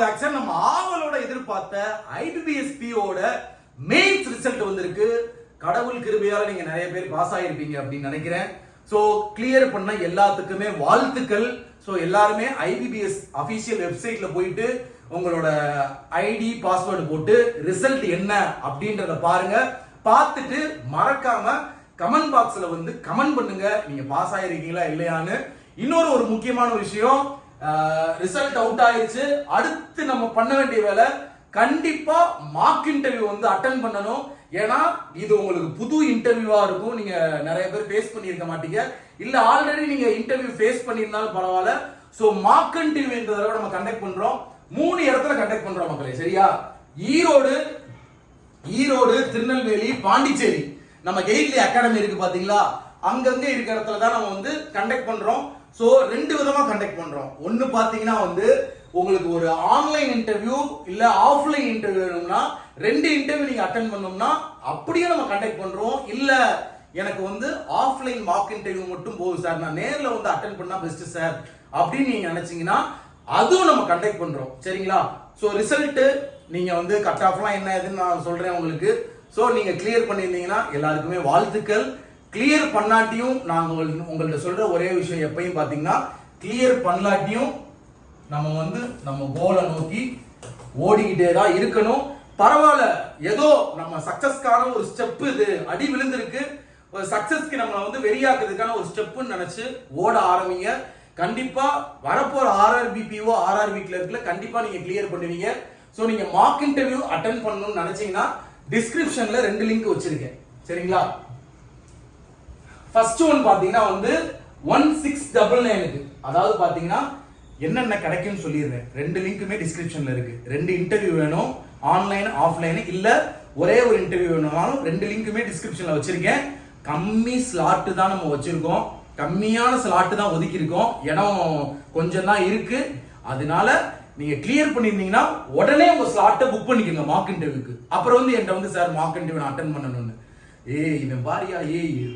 Action நம்ம ஆவலோட எதிர்பார்த்த ஐபிபிஎஸ்பியோட மெயின்ஸ் ரிசல்ட் வந்திருக்கு. கடவுள் கிருபையால நீங்க நிறைய பேர் பாஸ் ஆயிருப்பீங்க அப்படின்னு நினைக்கிறேன். சோ கிளியர் பண்ண எல்லாத்துக்குமே வாழ்த்துக்கள். சோ எல்லாருமே ஐபிபிஎஸ் அபிஷியல் வெப்சைட்ல போயிட்டு உங்களோட ஐடி பாஸ்வேர்டு போட்டு ரிசல்ட் என்ன அப்படின்றத பாருங்க. பார்த்துட்டு மறக்காம கமெண்ட் பாக்ஸ்ல வந்து கமெண்ட் பண்ணுங்க நீங்க பாஸ் ஆயிருக்கீங்களா இல்லையான்னு. இன்னொரு ஒரு முக்கியமான விஷயம், ரிசல்ட் அவுட் ஆயிடுச்சு. அடுத்து நம்ம பண்ண வேண்டிய வேலை கண்டிப்பா மார்க் இன்டர்வியூ வந்து அட்டென்ட் பண்ணணும். ஏன்னா இது உங்களுக்கு புது இன்டர்வியூவா இருக்கும். நீங்க நிறைய பேர் ஃபேஸ் பண்ணியிருக்க மாட்டீங்க, இல்ல ஆல்ரெடி நீங்க இன்டர்வியூ ஃபேஸ் பண்ணியிருந்தாலும் பரவாயில்ல. சோ மார்க் இன்டர்வியூன்றத நம்ம கண்டக்ட் பண்றோம். 3 இடத்துல கண்டக்ட் பண்றோம் மக்களே, சரியா? ஈரோடு, திருநெல்வேலி, பாண்டிச்சேரி. நம்ம கெய்ட்லி அகாடமி இருக்கு பாத்தீங்களா, அங்கங்க இருக்க இடத்துல தான் நம்ம வந்து கண்டக்ட் பண்றோம். சோ 2 விதமா கண்டக்ட் பண்றோம். ஒன்னு பாத்தீங்கன்னா வந்து உங்களுக்கு ஒரு ஆன்லைன் இன்டர்வியூ இல்ல ஆஃப்லைன் இன்டர்வியூ வேணும்னா 2 இன்டர்வியூ நீங்க அட்டென்ட் பண்ணோம்னா அப்படியே நம்ம கண்டக்ட் பண்றோம். இல்ல எனக்கு வந்து ஆஃப்லைன் மார்க் இன்டர்வியூ மட்டும் போதும் சார், நான் நேர்ல வந்து அட்டென்ட் பண்ணா பெஸ்ட் சார் அப்படின்னு நீங்க நினைச்சீங்கன்னா அதுவும் நம்ம கண்டக்ட் பண்றோம், சரிங்களா? சோ ரிசல்ட் நீங்க வந்து கட் ஆஃப்லாம் என்ன ஏதுன்னு நான் சொல்றேன் உங்களுக்கு. சோ நீங்க கிளியர் பண்ணியிருந்தீங்கன்னா எல்லாருக்குமே வாழ்த்துக்கள். கிளியர் பண்ணாட்டியும் நாங்க உங்கள்ட்ட சொல்ற ஒரே விஷயம் எப்பயும் பாத்தீங்கன்னா, கிளியர் பண்ணலாட்டியும் நம்ம வந்து நம்ம கோலை நோக்கி ஓடிக்கிட்டே தான் இருக்கணும். பரவாயில்ல, ஏதோ நம்ம சக்சஸ்க்கான ஒரு ஸ்டெப், இது அடி விழுந்திருக்கு, ஒரு சக்சஸ்க்கு நம்ம வந்து வெறியாக்குறதுக்கான ஒரு ஸ்டெப்னு நினைச்சு ஓட ஆரம்பிங்க. கண்டிப்பா வரப்போற ஆர்ஆர்பிபிஓ ஆர்ஆர்பி கிளர்க்ல கண்டிப்பா நீங்க கிளியர் பண்ணுவீங்க. சோ நீங்க மார்க் இன்டர்வியூ அட்டென்ட் பண்ணணும்னு நினைச்சீங்கன்னா டிஸ்கிரிப்ஷன்ல 2 லிங்க் வச்சிருக்கேன், சரிங்களா? ஃபர்ஸ்ட் ஒன் பாத்தீங்கன்னா வந்து 1699க்கு, அதாவது பாத்தீங்கன்னா என்னென்ன கிடைக்கும்னு சொல்லிடுறேன். 2 லிங்க்குமே டிஸ்கிரிப்ஷன்ல இருக்கு. 2 இன்டர்வியூ வேணும், ஆன்லைன் ஆஃப்லைன், இல்ல ஒரே ஒரு இன்டர்வியூ வேணும்னாலும் 2 லிங்க்குமே டிஸ்கிரிப்ஷன்ல வச்சிருக்கேன். கம்மி ஸ்லாட் தான் நம்ம வச்சிருக்கோம், கம்மியான ஸ்லாட் தான் ஒதுக்கி இருக்கோம், இடம் கொஞ்சம் தான் இருக்கு. அதனால நீங்க கிளியர் பண்ணிருந்தீங்கன்னா உடனே உங்க ஸ்லாட்டை புக் பண்ணிக்கோங்க மார்க் இன்டர்வியூக்கு. அப்புறம் வந்து என்கிட்ட வந்து சார் மார்க் இன்டர்வியூ அட்டென்ட் பண்ணணும்னு, இவன் பாரியா,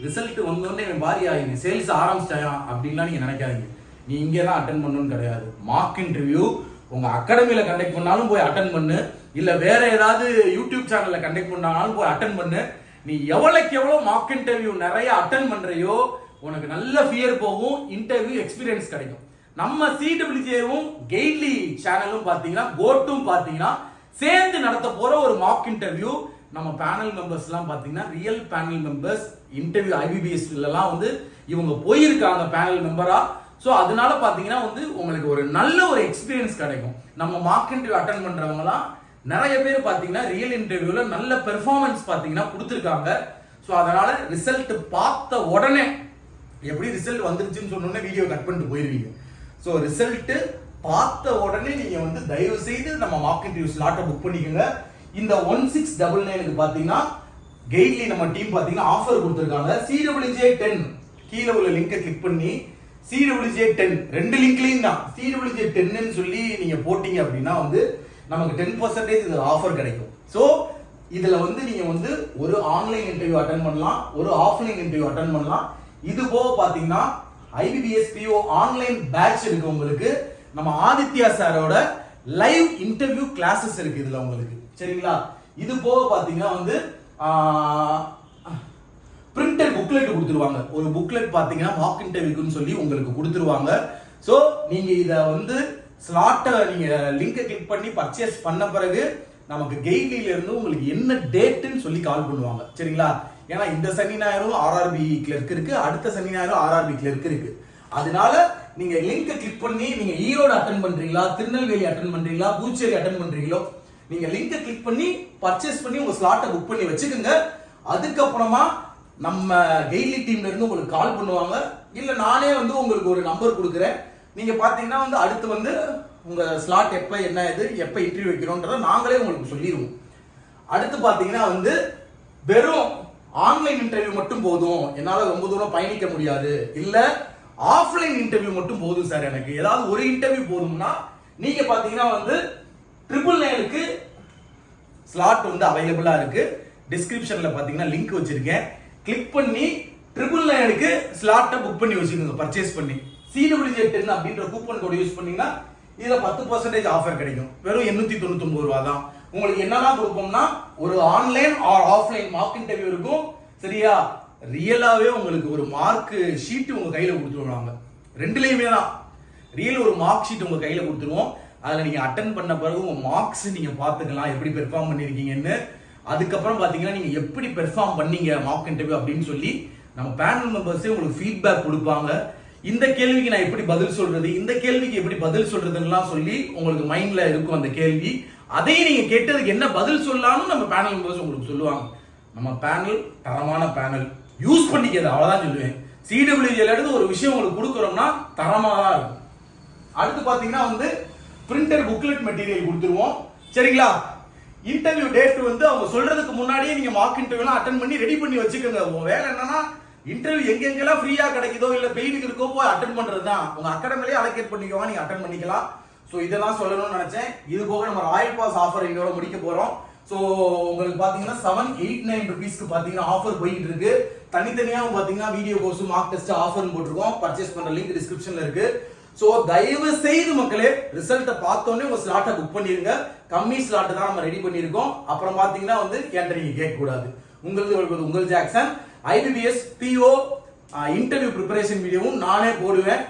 ரிசல்ட் வந்தோடனே இவன் பாரியா, இவன் சேல்ஸ் ஆரம்பிச்சிட்டாயா அப்படின்லாம் நீங்க நினைக்காதீங்க. நீ இங்கே தான் அட்டென்ட் பண்ணணும்னு கிடையாது. மார்க் இன்டர்வியூ உங்க அகாடமியில கண்டக்ட் பண்ணாலும் போய் அட்டென்ட் பண்ணு, இல்ல வேற ஏதாவது யூடியூப் சேனல்ல கண்டக்ட் பண்ணாலும் போய் அட்டென்ட் பண்ணு. நீ எவ்வளவுக்கு எவ்வளவு மார்க் இன்டர்வியூ நிறைய அட்டென்ட் பண்றியோ உனக்கு நல்ல ஃபியர் போகும், இன்டர்வியூ எக்ஸ்பீரியன்ஸ் கிடைக்கும். நம்ம சிடபிள்யூஜேவும் கெய்ட்லி சேனலும் பாத்தீங்கன்னா கோட்டும் பாத்தீங்கன்னா சேர்ந்து நடத்த போற ஒரு மார்க் இன்டர்வியூ. நம்ம பேனல் மெம்பர்ஸ் எல்லாம் பாத்தீங்கன்னா real panel members interview IBPS எல்லாம் வந்து இவங்க போயிருக்காங்க பேனல் மெம்பரா. சோ அதனால பாத்தீங்கன்னா வந்து உங்களுக்கு ஒரு நல்ல ஒரு எக்ஸ்பீரியன்ஸ் கிடைக்கும். நம்ம மார்க் இன்டர்வியூ அட்டென்ட் பண்றவங்கலாம் நிறைய பேர் பாத்தீங்கன்னா ரியல் இன்டர்வியூல நல்ல பெர்ஃபார்மன்ஸ் பாத்தீங்கன்னா கொடுத்துருக்காங்க. சோ அதனால ரிசல்ட் பார்த்த உடனே, எப்படி ரிசல்ட் வந்துருச்சுன்னு சொன்னோன்னே வீடியோ கட் பண்ணிட்டு போயிருவீங்க. சோ ரிசல்ட் பார்த்த உடனே நீங்க வந்து தயவு செய்து நம்ம மார்க் இன்டர்வியூ ஸ்லாட்டை புக் பண்ணிக்கோங்க. இந்த 1699க்கு பாத்தீங்கன்னா கெய்ட்லி நம்ம டீம் பாத்தீங்கன்னா ஆஃபர் கொடுத்திருக்காங்க. CWJ10 கீழே உள்ள லிங்கை கிளிக் பண்ணி CWJ10 2 லிங்க்லயும் தான் CWJ10 ன்னு சொல்லி நீங்க போட்டீங்க அப்படின்னா வந்து நமக்கு 10% இது ஆஃபர் கிடைக்கும். சோ இதுல வந்து நீங்க வந்து ஒரு ஆன்லைன் இன்டர்வியூ அட்டென்ட் பண்ணலாம், ஒரு ஆஃப்லைன் இன்டர்வியூ அட்டென்ட் பண்ணலாம். இது போக பாத்தீங்கன்னா ஐபிபிஎஸ்பிஓ ஆன்லைன் பேட்ச் இருக்கு உங்களுக்கு. நம்ம ஆதித்யா சாரோட லைவ் இன்டர்வியூ கிளாसेस இருக்கு இதுல உங்களுக்கு, சரிங்களா? இது போக பாத்தீங்கன்னா வந்து பிரிண்டட் புக்லெட் கொடுத்துருவாங்க. ஒரு புக்லெட் பாத்தீங்கன்னா மார்க் இன்டர்வியூக்குன்னு சொல்லி உங்களுக்கு கொடுத்துருவாங்க. சோ நீங்க இத வந்து ஸ்லாட்டை நீங்க லிங்கை கிளிக் பண்ணி பர்ச்சேஸ் பண்ண பிறகு நமக்கு கெய்ட்லில இருந்து உங்களுக்கு என்ன டேட்னு சொல்லி கால் பண்ணுவாங்க, சரிங்களா? ஏன்னா இந்த சனி ஞாயிறும் ஆர்ஆர்பி கிளர்க் இருக்கு, அடுத்த சனி ஞாயிறும் ஆர்ஆர்பி கிளர்க் இருக்கு. அதனால நீங்க லிங்கை கிளிக் பண்ணி நீங்க ஈரோடு அட்டென்ட் பண்றீங்களா, திருநெல்வேலி அட்டென்ட் பண்றீங்களா, புதுச்சேரி அட்டென்ட் பண்றீங்களோ, நீங்க லிங்கை கிளிக் பண்ணி பர்ச்சேஸ் பண்ணி உங்க ஸ்லாட்டை புக் பண்ணி வச்சுக்கோங்க. அதுக்கப்புறமா நம்ம கெய்ட்லி டீம்ல இருந்து உங்களுக்கு கால் பண்ணுவாங்க, இல்ல நானே வந்து உங்களுக்கு ஒரு நம்பர் கொடுக்குறேன். நீங்க பாத்தீங்கன்னா வந்து அடுத்து வந்து உங்க ஸ்லாட் எப்ப என்ன இது எப்ப இன்டர்வியூ வைக்கிறோம்ன்றத நாங்களே உங்களுக்கு சொல்லிடுவோம். அடுத்து பாத்தீங்கன்னா வந்து வெறும் ஆன்லைன் இன்டர்வியூ மட்டும் போதும், என்னால ரொம்ப தூரம் பயணிக்க முடியாது, இல்ல ஆஃப்லைன் இன்டர்வியூ மட்டும் போதும் சார், எனக்கு ஏதாவது ஒரு இன்டர்வியூ போதும்னா நீங்க பாத்தீங்கன்னா வந்து 999க்கு ஸ்லாட் வந்து அவைலபிளா இருக்கு. டிஸ்கிரிப்ஷன்ல பாத்தீங்கன்னா லிங்க் வச்சிருக்கேன், கிளிக் பண்ணி 999க்கு ஸ்லாட்டை புக் பண்ணி வச்சுக்கோங்க. பர்ச்சேஸ் பண்ணி CWJ10 அப்படின்ற கூப்பன் கோட் யூஸ் பண்ணீங்கன்னா இதுல 10% ஆஃபர் கிடைக்கும். வெறும் 899 ரூபா தான். உங்களுக்கு என்னெல்லாம் கொடுப்போம்னா ஒரு online R offline mark interview இருக்கும். சரியா? ரியலாவே உங்களுக்கு ஒரு மார்க் ஷீட் உங்க கையில கொடுத்துருவாங்க. ரெண்டுலயுமே தான் ரியல் ஒரு மார்க் ஷீட் உங்க கையில கொடுத்துருவோம். அதுல நீங்க அட்டென்ட் பண்ண பிறகு உங்க மார்க்ஸ் நீங்க பாத்துக்கலாம் எப்படி பெர்ஃபார்ம் பண்ணிருக்கீங்கன்னு. அதுக்கப்புறம் பாத்தீங்கன்னா நீங்க எப்படி பெர்ஃபார்ம் பண்ணீங்க மார்க் இன்டர்வியூ அப்படின்னு சொல்லி நம்ம பேனல் மெம்பர்ஸே உங்களுக்கு ஃபீட்பேக் கொடுப்பாங்க. இந்த கேள்விக்கு நான் எப்படி பதில் சொல்றது, இந்த கேள்விக்கு எப்படி பதில் சொல்றதுலாம் சொல்லி உங்களுக்கு மைண்ட்ல இருக்கும் அந்த கேள்வி. அதையும் நீங்க கேட்டதுக்கு என்ன பதில் சொல்லலாம்னு நம்ம பேனல் மெம்பர்ஸ் உங்களுக்கு சொல்லுவாங்க. நம்ம பேனல் தரமான பேனல், யூஸ் பண்ணிக்கிறது, அவ்வளவுதான் சொல்லுவேன். CWJல இருந்து ஒரு விஷயம் உங்களுக்கு கொடுக்குறோம்னா தரமா தான் இருக்கும். அடுத்து பாத்தீங்கன்னா வந்து பிரிண்டர் புக்லெட் மெட்டீரியல் கொடுத்துருவோம். சரிங்களா? இன்டர்வியூ டேட் வந்து அவங்க சொல்றதுக்கு முன்னாடியே நீங்க மார்க் இன்டர்வியூலாம் அட்டென்ட் பண்ணி ரெடி பண்ணி வச்சுக்கோங்க. உங்க வேலை என்னன்னா இன்டர்வியூ எங்கெங்கெல்லாம் ஃப்ரீயா கிடைக்குதோ இல்ல பெய்டுக்கு இருக்கோ போய் அட்டென்ட் பண்றது தான். உங்க அகாடமிலேயே அலோகேட் பண்ணிக்கோங்க, நீங்க அட்டென்ட் பண்ணிக்கலாம். ஸோ இதெல்லாம் சொல்லணும்னு நினைச்சேன். இது போக நம்ம ராயல் பாஸ் ஆஃபர் இதோட முடிக்க போறோம். ஸோ உங்களுக்கு பாத்தீங்கன்னா 789 ருபீஸ்க்கு பாத்தீங்கன்னா ஆஃபர் போயிட்டு இருக்கு. தனித்தனியாவும் பாத்தீங்கன்னா video course mark test offer போட்டிருக்கோம். பர்ச்சேஸ் பண்ற லிங்க் டிஸ்கிரிப்ஷன்ல இருக்கு. சோ தயவு செய்து மக்களே ரிசல்ட்டை பார்த்தோன்னே உங்க ஸ்லாட்டை புக் பண்ணிருங்க. கம்மி ஸ்லாட் தான் நம்ம ரெடி பண்ணிருக்கோம். அப்புறம் பாத்தீங்கன்னா வந்து என்கிட்ட நீங்க கேட்க கூடாது. உங்களுக்கு உங்கள் Jackson IBPS PO interview preparation வீடியோவும் நானே போடுவேன்.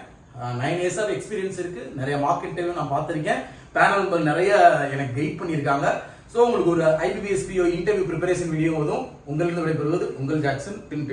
9 இயர்ஸ் ஆஃப் எக்ஸ்பீரியன்ஸ் இருக்கு. நிறைய மார்க் இன்டர்வியூ நான் பார்த்திருக்கேன். பேனல் நிறைய எனக்கு கைட் பண்ணியிருக்காங்க. ஸோ உங்களுக்கு ஒரு IBPS PO interview preparation video வரும். உங்களிருந்து விடைபெறுவது உங்கள் ஜாக்சன். பின்